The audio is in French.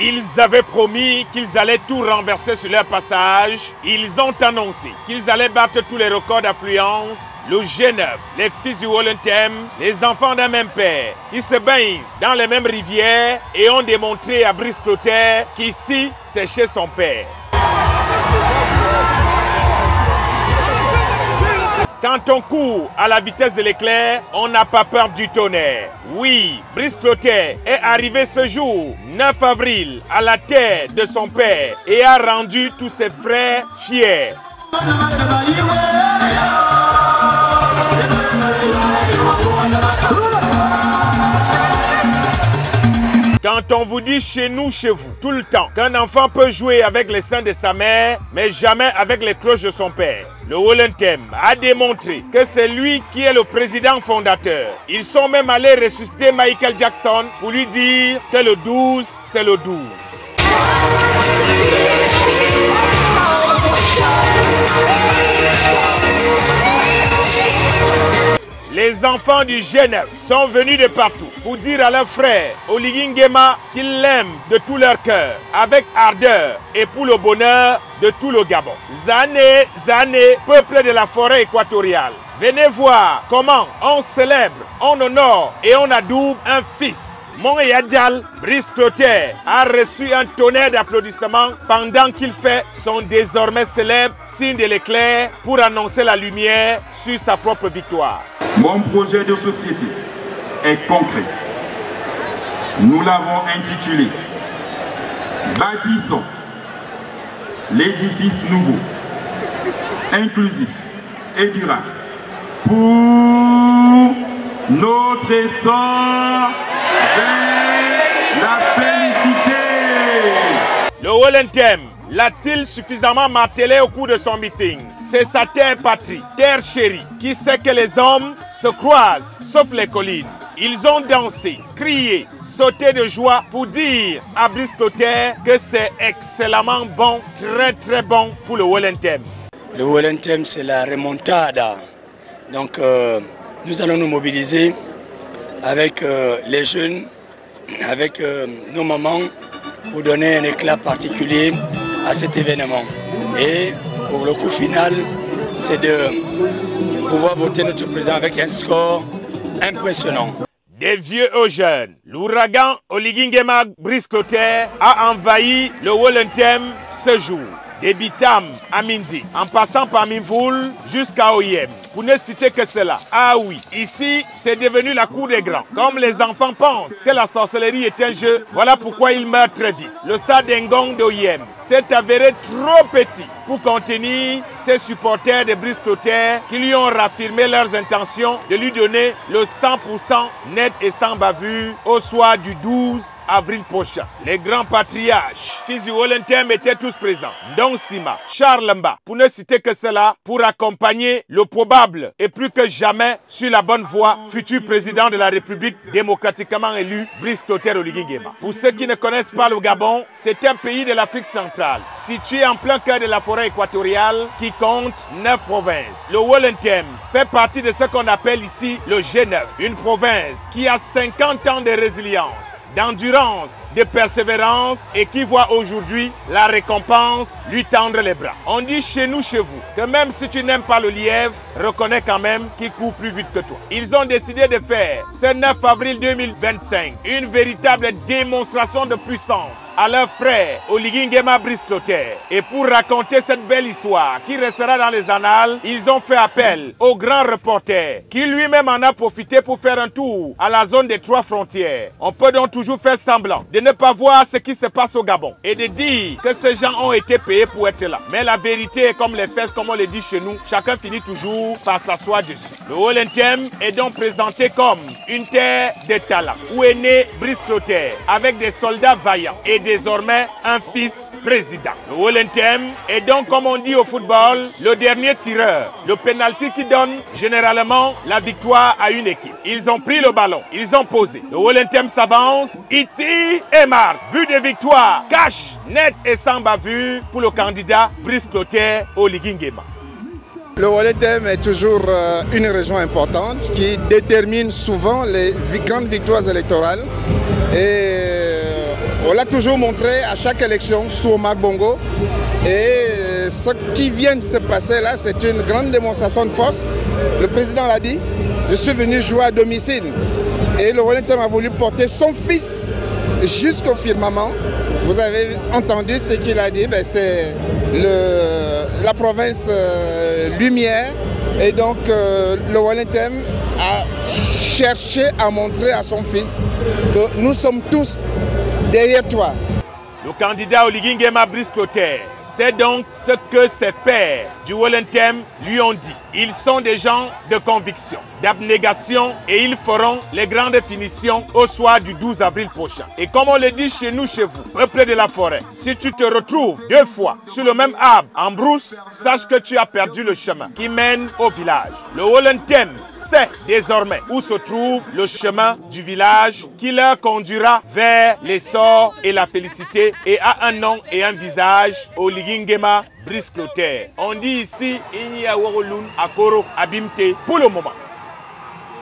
Ils avaient promis qu'ils allaient tout renverser sur leur passage. Ils ont annoncé qu'ils allaient battre tous les records d'affluence. Le G9, les fils du Wollentem, les enfants d'un même père, qui se baignent dans les mêmes rivières et ont démontré à Brice Clotaire qu'ici, c'est chez son père. Quand on court à la vitesse de l'éclair, on n'a pas peur du tonnerre. Oui, Brice Clotaire est arrivé ce jour, 9 avril, à la terre de son père et a rendu tous ses frères fiers. Quand on vous dit chez nous, chez vous, tout le temps, qu'un enfant peut jouer avec les seins de sa mère, mais jamais avec les cloches de son père, le Wollentem a démontré que c'est lui qui est le président fondateur. Ils sont même allés ressusciter Michael Jackson pour lui dire que le 12, c'est le 12. Les enfants du G9 sont venus de partout pour dire à leur frère Oligui Nguema qu'ils l'aiment de tout leur cœur, avec ardeur et pour le bonheur de tout le Gabon. Zané, Zané, peuple de la forêt équatoriale, venez voir comment on célèbre, on honore et on adoube un fils. Mon Yadjal, Brice Clotaire, a reçu un tonnerre d'applaudissements pendant qu'il fait son désormais célèbre signe de l'éclair pour annoncer la lumière sur sa propre victoire. Mon projet de société est concret. Nous l'avons intitulé « Bâtissons l'édifice nouveau, inclusif et durable pour notre essor vers la félicité ». Le Wollentem l'a-t-il suffisamment martelé au cours de son meeting? C'est sa terre patrie, terre chérie, qui sait que les hommes se croisent, sauf les collines. Ils ont dansé, crié, sauté de joie pour dire à Brice Clotaire que c'est excellemment bon, très très bon pour le Wollentem. Le Wollentem, c'est la remontada. Donc nous allons nous mobiliser avec les jeunes, avec nos mamans, pour donner un éclat particulier à cet événement. Et pour le coup final, c'est de pouvoir voter notre président avec un score impressionnant. Des vieux aux jeunes, l'ouragan Oligui Nguema Brice Clotaire a envahi le Wollentem ce jour. Des Bitam à Mindi, en passant par Mimvoul jusqu'à Oyem. Pour ne citer que cela. Ah oui, ici, c'est devenu la cour des grands. Comme les enfants pensent que la sorcellerie est un jeu, voilà pourquoi ils meurent très vite. Le stade Ngong d'Oyem s'est avéré trop petit pour contenir ses supporters de Brice Clotaire qui lui ont raffirmé leurs intentions de lui donner le 100% net et sans bavure au soir du 12 avril prochain. Les grands patriarches, fils du Wollentem, étaient tous présents. Sima, Charles Mba, pour ne citer que cela, pour accompagner le probable et plus que jamais sur la bonne voie, futur président de la République démocratiquement élu, Brice Clotaire Oligui Nguema. Pour ceux qui ne connaissent pas le Gabon, c'est un pays de l'Afrique centrale, situé en plein cœur de la forêt équatoriale qui compte 9 provinces. Le Wollentem fait partie de ce qu'on appelle ici le G9, une province qui a 50 ans de résilience, d'endurance, de persévérance et qui voit aujourd'hui la récompense lui tendre les bras. On dit chez nous, chez vous, que même si tu n'aimes pas le lièvre, reconnais quand même qu'il court plus vite que toi. Ils ont décidé de faire ce 9 avril 2025 une véritable démonstration de puissance à leur frère Oligui Nguema Brice Clotaire. Et pour raconter cette belle histoire qui restera dans les annales, ils ont fait appel au grand reporter qui lui-même en a profité pour faire un tour à la zone des 3 frontières. On peut donc toujours faire semblant de ne pas voir ce qui se passe au Gabon et de dire que ces gens ont été payés pour être là. Mais la vérité est comme les fesses, comme on le dit chez nous, chacun finit toujours par s'asseoir dessus. Le Wollentem est donc présenté comme une terre de talent où est né Brice Clotaire avec des soldats vaillants et désormais un fils président. Le Wollentem est donc, comme on dit au football, le dernier tireur, le penalty qui donne généralement la victoire à une équipe. Ils ont pris le ballon, ils ont posé. Le Wollentem s'avance, il tire et marque. But de victoire, cash, net et sans bavure pour le candidat Brice Clotaire Oligui Nguema. Le Wollentem est toujours une région importante qui détermine souvent les grandes victoires électorales. Et On l'a toujours montré à chaque élection sous Omar Bongo. Et ce qui vient de se passer là, c'est une grande démonstration de force. Le président l'a dit, je suis venu jouer à domicile. Et le Wellington a voulu porter son fils jusqu'au firmament. Vous avez entendu ce qu'il a dit, c'est la province lumière. Et donc le Wellington a cherché à montrer à son fils que nous sommes tous derrière toi. Le candidat Oligui Nguema Brice Clotaire, c'est donc ce que ses pairs du Wellington lui ont dit. Ils sont des gens de conviction, d'abnégation et ils feront les grandes finitions au soir du 12 avril prochain. Et comme on le dit chez nous, chez vous, peuple de la forêt, si tu te retrouves 2 fois sur le même arbre en brousse, sache que tu as perdu le chemin qui mène au village. Le Wellington sait désormais où se trouve le chemin du village qui leur conduira vers l'essor et la félicité et a un nom et un visage, Oligui Nguema Brice Clotaire. On dit ici, Inya Worolun Akoro Abimte pour le moment.